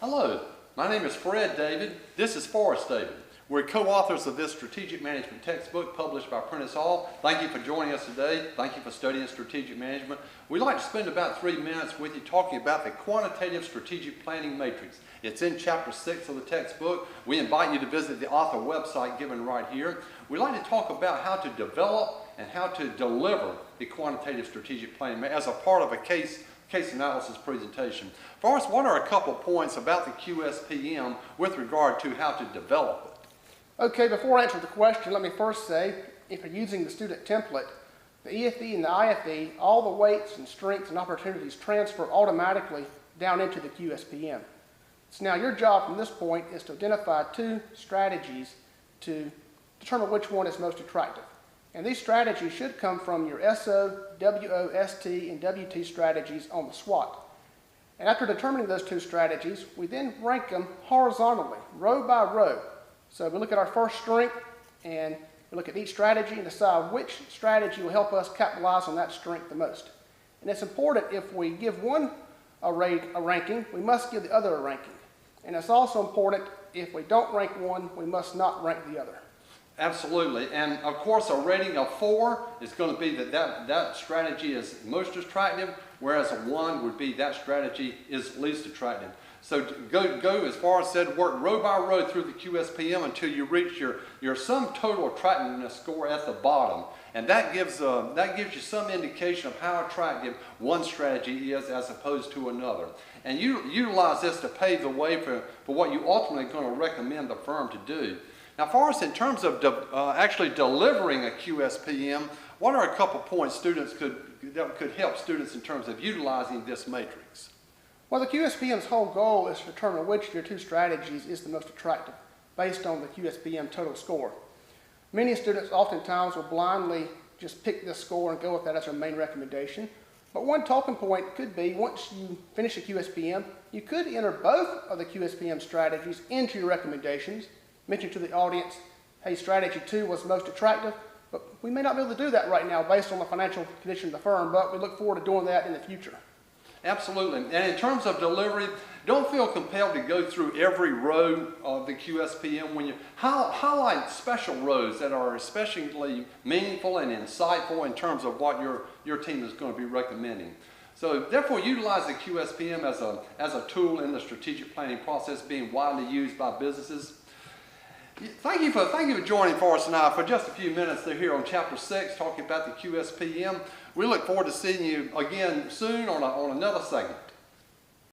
Hello, my name is Fred David. This is Forrest David. We're co-authors of this strategic management textbook published by Prentice Hall. Thank you for joining us today. Thank you for studying strategic management. We'd like to spend about 3 minutes with you talking about the quantitative strategic planning matrix. It's in chapter 6 of the textbook. We invite you to visit the author website given right here. We'd like to talk about how to develop and how to deliver the quantitative strategic planning as a part of a case analysis presentation. Forrest, what are a couple points about the QSPM with regard to how to develop it? Okay, before I answer the question, let me first say, if you're using the student template, the EFE and the IFE, all the weights and strengths and opportunities transfer automatically down into the QSPM. So now your job from this point is to identify 2 strategies to determine which one is most attractive. And these strategies should come from your SO, WO, ST, and WT strategies on the SWOT. And after determining those 2 strategies, we then rank them horizontally, row by row. So we look at our first strength, and we look at each strategy and decide which strategy will help us capitalize on that strength the most. And it's important, if we give one a ranking, we must give the other a ranking. And it's also important, if we don't rank one, we must not rank the other. Absolutely, and of course a rating of 4 is going to be that strategy is most attractive, whereas a 1 would be that strategy is least attractive. So go as far as said, work row by row through the QSPM until you reach your sum total attractiveness score at the bottom, and that gives you some indication of how attractive one strategy is as opposed to another. And you utilize this to pave the way for what you ultimately going to recommend the firm to do. Now, Forrest, in terms of actually delivering a QSPM, what are a couple points that could help students in terms of utilizing this matrix? Well, the QSPM's whole goal is to determine which of your 2 strategies is the most attractive, based on the QSPM total score. Many students oftentimes will blindly just pick this score and go with that as their main recommendation. But one talking point could be, once you finish a QSPM, you could enter both of the QSPM strategies into your recommendations, mention to the audience, hey, strategy 2 was most attractive, but we may not be able to do that right now based on the financial condition of the firm, but we look forward to doing that in the future. Absolutely. And in terms of delivery, don't feel compelled to go through every row of the QSPM. When you highlight special rows that are especially meaningful and insightful in terms of what your team is going to be recommending. So therefore, utilize the QSPM as a tool in the strategic planning process, being widely used by businesses. Thank you for joining Forrest and I for just a few minutes here on Chapter 6, talking about the QSPM. We look forward to seeing you again soon on another segment.